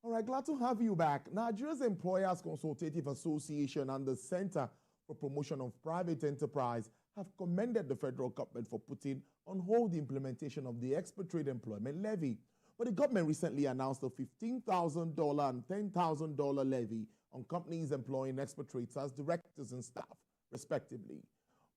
All right, glad to have you back. Nigeria's Employers Consultative Association and the Center for Promotion of Private Enterprise have commended the federal government for putting on hold the implementation of the Expatriate Employment Levy. But the government recently announced a $15,000 and $10,000 levy on companies employing expatriates as directors and staff, respectively.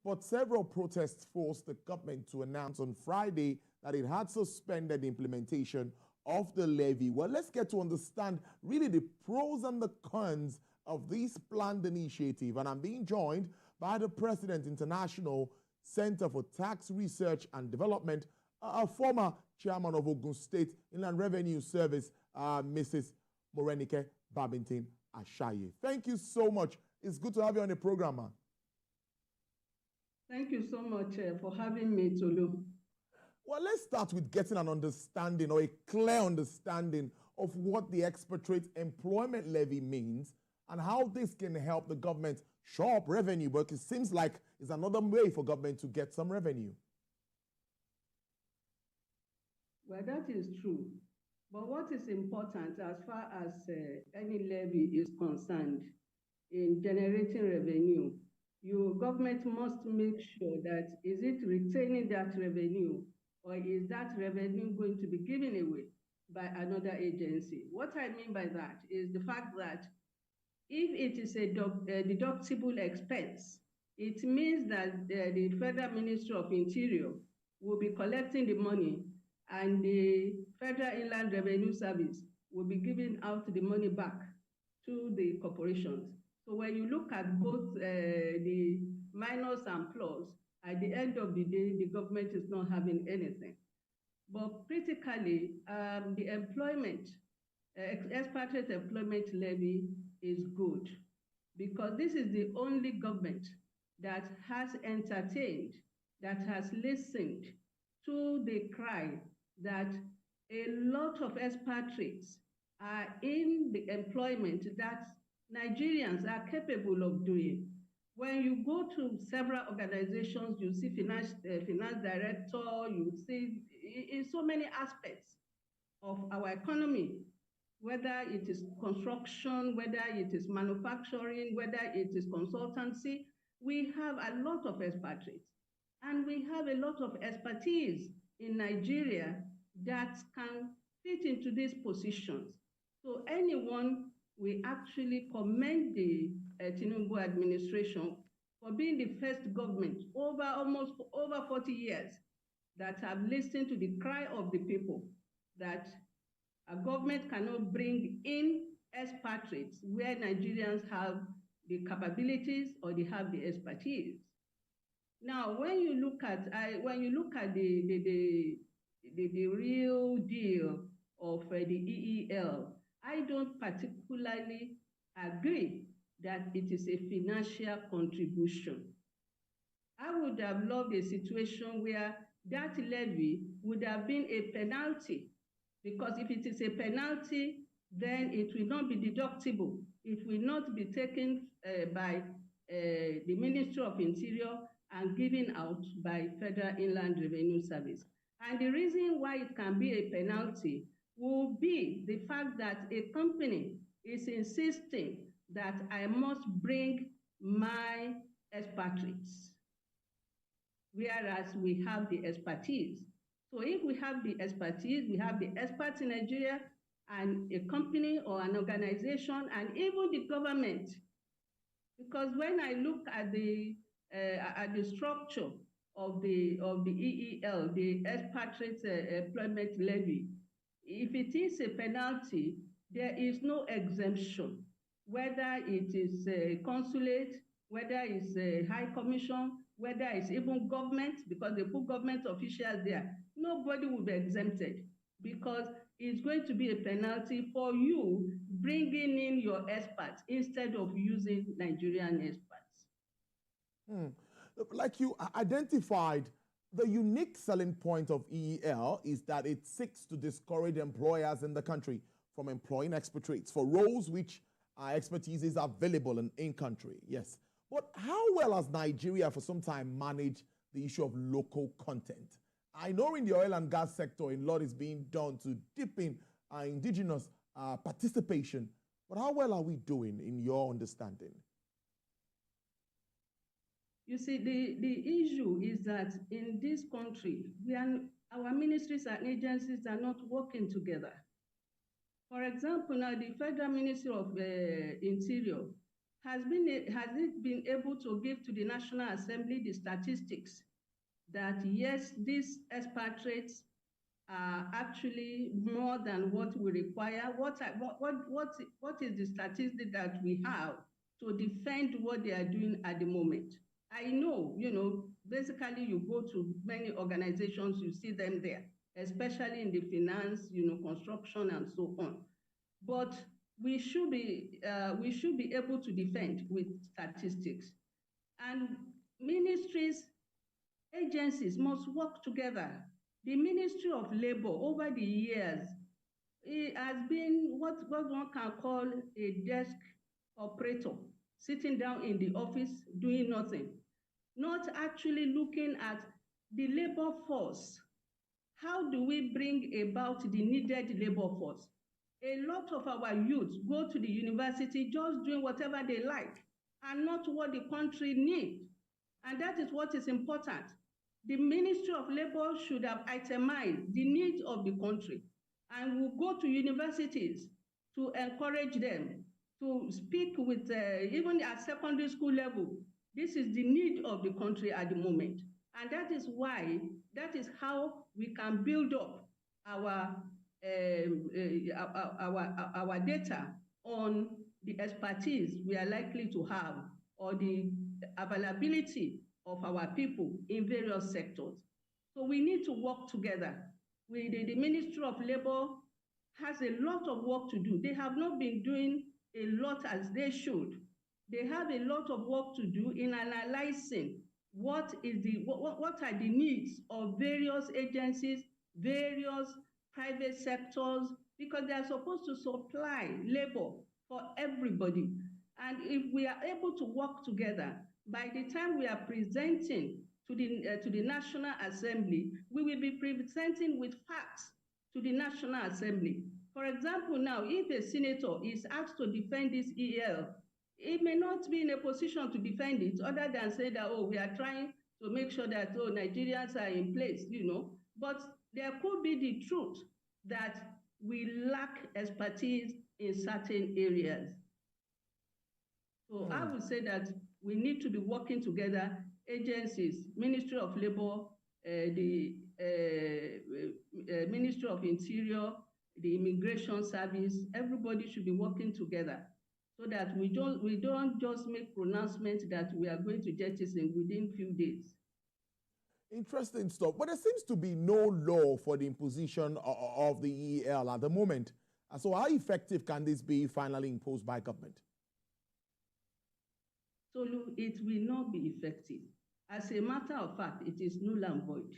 But several protests forced the government to announce on Friday that it had suspended the implementation of the levy. Well, let's get to understand really the pros and the cons of this planned initiative. And I'm being joined by the President, International Center for Tax Research and Development, a former chairman of Ogun State Inland Revenue Service, Mrs. Morenike Babington Ashaye. Thank you so much. It's good to have you on the program, man. Thank you so much for having me, Tolu. Well, let's start with getting an understanding or a clear understanding of what the Expatriate Employment Levy means and how this can help the government shore up revenue, but it seems like it's another way for government to get some revenue. Well, that is true. But what is important as far as any levy is concerned in generating revenue, your government must make sure that is it retaining that revenue or is that revenue going to be given away by another agency? What I mean by that is the fact that if it is a deductible expense, it means that the Federal Ministry of Interior will be collecting the money and the Federal Inland Revenue Service will be giving out the money back to the corporations. So when you look at both the minus and plus, at the end of the day, the government is not having anything. But critically, the expatriate employment levy is good because this is the only government that has entertained, that has listened to the cry that a lot of expatriates are in the employment that Nigerians are capable of doing. When you go to several organizations, you see finance director, you see in so many aspects of our economy, whether it is construction, whether it is manufacturing, whether it is consultancy, we have a lot of expatriates. And we have a lot of expertise in Nigeria that can fit into these positions. So anyone, we actually commend the Tinubu administration for being the first government over 40 years that have listened to the cry of the people that a government cannot bring in expatriates where Nigerians have the capabilities or they have the expertise. Now, when you look at the real deal of the EEL, I don't particularly agree that it is a financial contribution. I would have loved a situation where that levy would have been a penalty, because if it is a penalty, then it will not be deductible. It will not be taken by the Ministry of Interior and given out by Federal Inland Revenue Service. And the reason why it can be a penalty will be the fact that a company is insisting that I must bring my expatriates, whereas we have the expertise. So if we have the expertise, we have the experts in Nigeria, and a company or an organization, and even the government. Because when I look at the structure of the EEL, the Expatriate Employment Levy, if it is a penalty, there is no exemption, whether it is a consulate, whether it's a high commission, whether it's even government, because they put government officials there. Nobody will be exempted because it's going to be a penalty for you bringing in your experts instead of using Nigerian experts. Like you identified, the unique selling point of EEL is that it seeks to discourage employers in the country from employing expatriates for roles which expertise is available in country. Yes. But how well has Nigeria for some time managed the issue of local content? I know in the oil and gas sector, a lot is being done to deepen indigenous participation. But how well are we doing in your understanding? You see, the issue is that in this country, our ministries and agencies are not working together. For example, now the Federal Ministry of Interior has it been able to give to the National Assembly the statistics that yes, these expatriates are actually more than what we require. What is the statistic that we have to defend what they are doing at the moment? I know, basically you go to many organizations, you see them there, especially in the finance, construction and so on. But we should be able to defend with statistics. And ministries, agencies must work together. The Ministry of Labor over the years, it has been what one can call a desk operator, sitting down in the office doing nothing, not actually looking at the labor force. How do we bring about the needed labor force? A lot of our youth go to the university just doing whatever they like and not what the country needs. And that is what is important. The Ministry of Labor should have itemized the needs of the country and will go to universities to encourage them to speak with, even at secondary school level. This is the need of the country at the moment. And that is how we can build up our data on the expertise we are likely to have or the availability of our people in various sectors. So we need to work together. The Ministry of Labor has a lot of work to do. They have not been doing a lot as they should. They have a lot of work to do in analyzing what are the needs of various agencies, various private sectors, because they are supposed to supply labor for everybody. And if we are able to work together, by the time we are presenting to the National Assembly, we will be presenting with facts to the National Assembly. For example, now, if a senator is asked to defend this EL, it may not be in a position to defend it other than say that, we are trying to make sure that, Nigerians are in place, But there could be the truth that we lack expertise in certain areas. So I would say that we need to be working together, agencies, Ministry of Labor, the Ministry of Interior, the Immigration Service, everybody should be working together so that we don't just make pronouncements that we are going to jettison within a few days. Interesting stuff. But there seems to be no law for the imposition of the EEL at the moment. So how effective can this be finally imposed by government? So it will not be effective. As a matter of fact, it is null and void.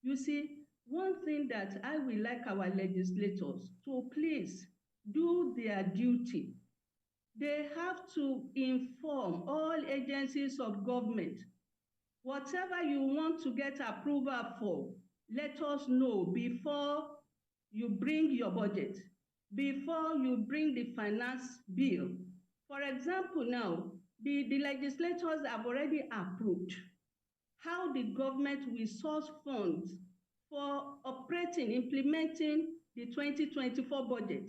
You see, one thing that I would like our legislators to please do their duty. They have to inform all agencies of government. Whatever you want to get approval for, let us know before you bring your budget, before you bring the finance bill. For example, now, the legislators have already approved how the government will source funds for implementing the 2024 budget.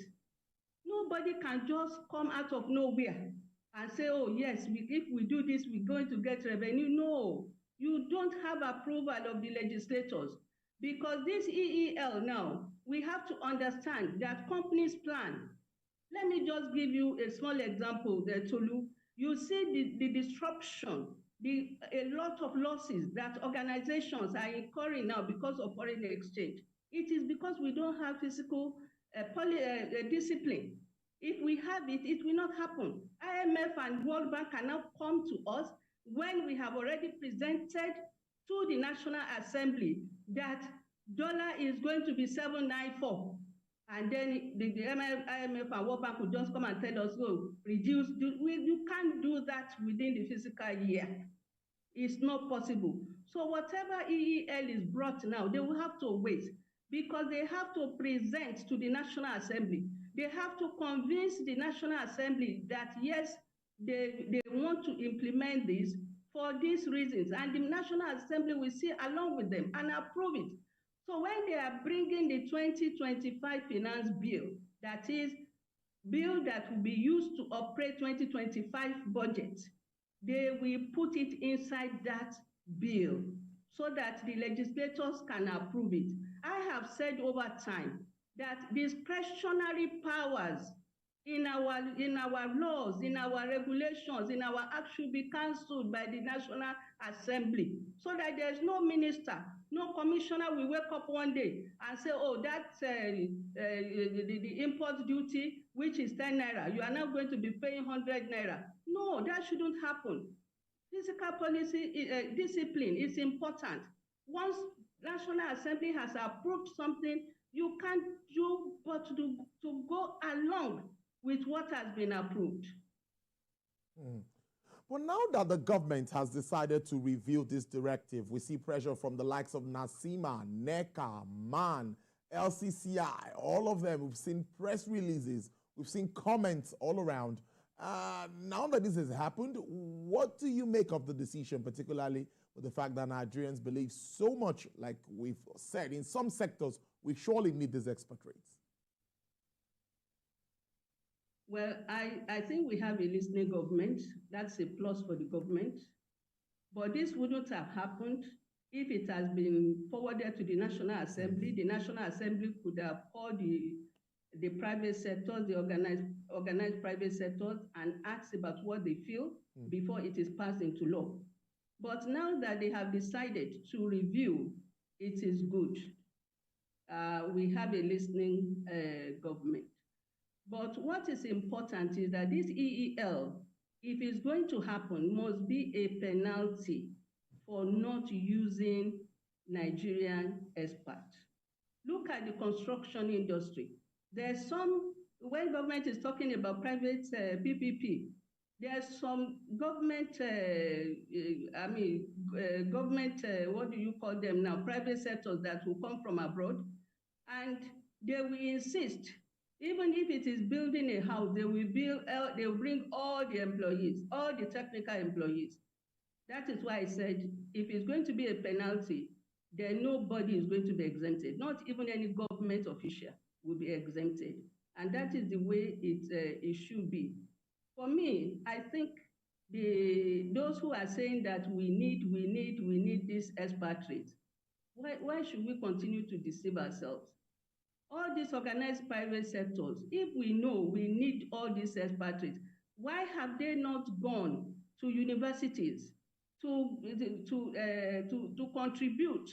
Nobody can just come out of nowhere and say, yes, if we do this, we're going to get revenue. No, you don't have approval of the legislators because this EEL now, we have to understand that companies plan. Let me just give you a small example there, Tolu. You see the disruption, a lot of losses that organizations are incurring now because of foreign exchange. It is because we don't have physical discipline. If we have it, it will not happen. IMF and World Bank cannot come to us when we have already presented to the National Assembly that dollar is going to be 794. And then the IMF and World Bank will just come and tell us, reduce. You can't do that within the fiscal year. It's not possible. So whatever EEL is brought now, they will have to wait. because they have to present to the National Assembly. They have to convince the National Assembly that, yes, they want to implement this for these reasons. And the National Assembly will see along with them and approve it. So when they are bringing the 2025 finance bill, that is, bill that will be used to operate 2025 budget, they will put it inside that bill so that the legislators can approve it. I have said over time that discretionary powers in our laws, in our regulations, in our act should be cancelled by the National Assembly, so that there's no minister, no commissioner will wake up one day and say, oh, that's the import duty, which is 10 naira, you are now going to be paying 100 naira. No, that shouldn't happen. Fiscal policy discipline is important. Once National Assembly has approved something, you can't do but to go along with what has been approved. But now that the government has decided to review this directive, we see pressure from the likes of NASIMA, NECA, MAN, LCCI, all of them. We've seen press releases, we've seen comments all around. Now that this has happened, what do you make of the decision, particularly with the fact that Nigerians believe so much, like we've said, in some sectors, we surely need these expatriates? Well, I think we have a listening government. That's a plus for the government. But this wouldn't have happened if it has been forwarded to the National Assembly. The National Assembly could have called the private sector, the organized private sectors, and asked about what they feel before it is passed into law. But now that they have decided to review, it is good. We have a listening government. But what is important is that this EEL, if it's going to happen, must be a penalty for not using Nigerian experts. Look at the construction industry. There's some, when government is talking about private PPP, there's some government, what do you call them now, private sectors that will come from abroad, and they will insist, even if it is building a house, they will bring all the employees, all the technical employees. That is why I said, if it's going to be a penalty, then nobody is going to be exempted. Not even any government official will be exempted. And that is the way it should be. For me, I think those who are saying that we need this expatriate, why should we continue to deceive ourselves? All these organized private sectors, if we know we need all these expatriates, why have they not gone to universities to contribute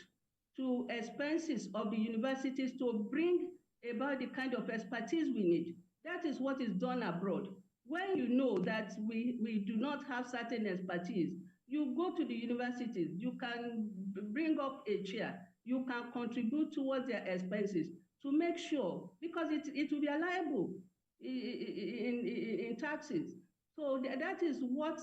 to expenses of the universities to bring about the kind of expertise we need? That is what is done abroad. When you know that we do not have certain expertise, you go to the universities, you can bring up a chair, you can contribute towards their expenses to make sure, because it will be liable in taxes. So that is what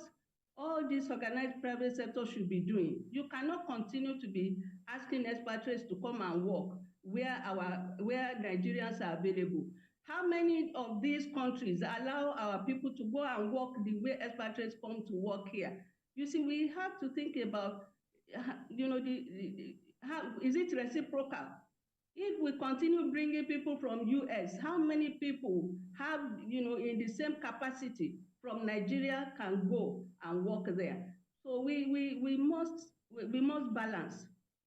all these organized private sector should be doing. You cannot continue to be asking expatriates to come and work where Nigerians are available. How many of these countries allow our people to go and work the way expatriates come to work here? You see, we have to think about, how is it reciprocal? If we continue bringing people from US, how many people have, in the same capacity from Nigeria can go and work there? So we must balance.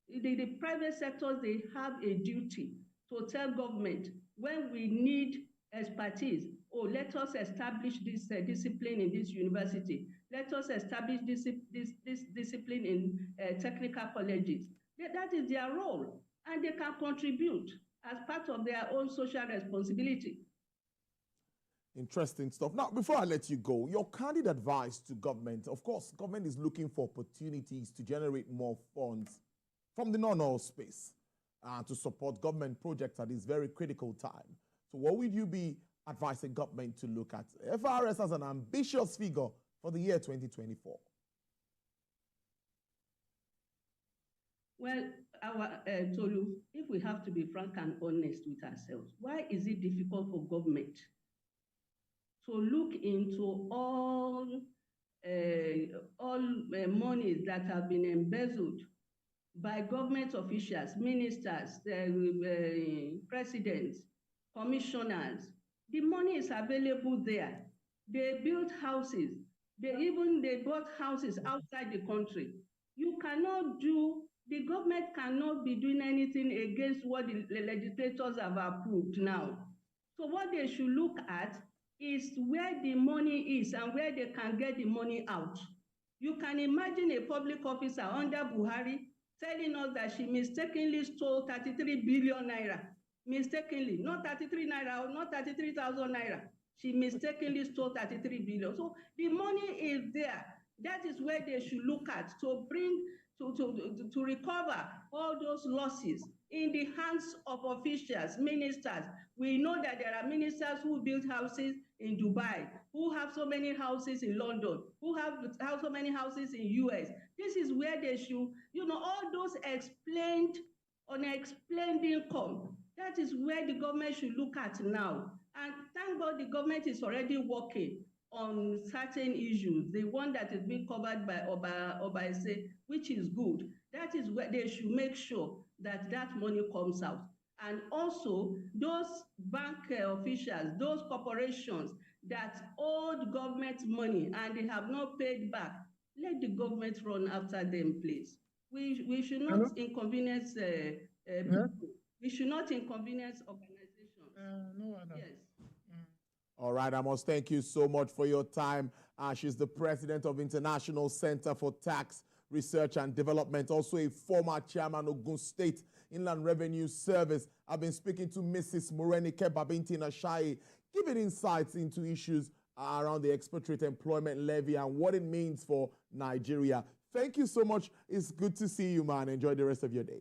The private sectors, they have a duty to tell government when we need expertise. Oh, let us establish this discipline in this university. Let us establish this discipline in technical colleges. That is their role. And they can contribute as part of their own social responsibility. Interesting stuff. Now, before I let you go, your candid advice to government, of course, government is looking for opportunities to generate more funds from the non-oil space to support government projects at this very critical time. So what would you be advising government to look at? FRS has an ambitious figure for the year 2024. Well, Tolu, if we have to be frank and honest with ourselves, why is it difficult for government to look into all monies that have been embezzled by government officials, ministers, presidents, commissioners? The money is available there. They built houses. They bought houses outside the country. You cannot do, the government cannot be doing anything against what the legislators have approved now. So what they should look at is where the money is and where they can get the money out. You can imagine a public officer under Buhari telling us that she mistakenly stole 33 billion naira. Mistakenly, not 33 naira or not 33,000 naira. She mistakenly stole 33 billion. So the money is there. That is where they should look at to bring to recover all those losses in the hands of officials, ministers. We know that there are ministers who build houses in Dubai, who have so many houses in London, who have so many houses in US. This is where they should, all those unexplained income. That is where the government should look at now. And thank God the government is already working on certain issues, the one that is being covered by Obaise, which is good. That is where they should make sure that that money comes out. And also, those bank officials, those corporations that owed government money and they have not paid back, let the government run after them, please. We should not inconvenience people. We should not inconvenience organizations. No, Anna. Yes. All right, I must thank you so much for your time. She's the president of International Center for Tax Research and Development, also a former chairman of Ogun State Inland Revenue Service. I've been speaking to Mrs. Morenike Babintina Shai, giving insights into issues around the expatriate employment levy and what it means for Nigeria. Thank you so much. It's good to see you, man. Enjoy the rest of your day.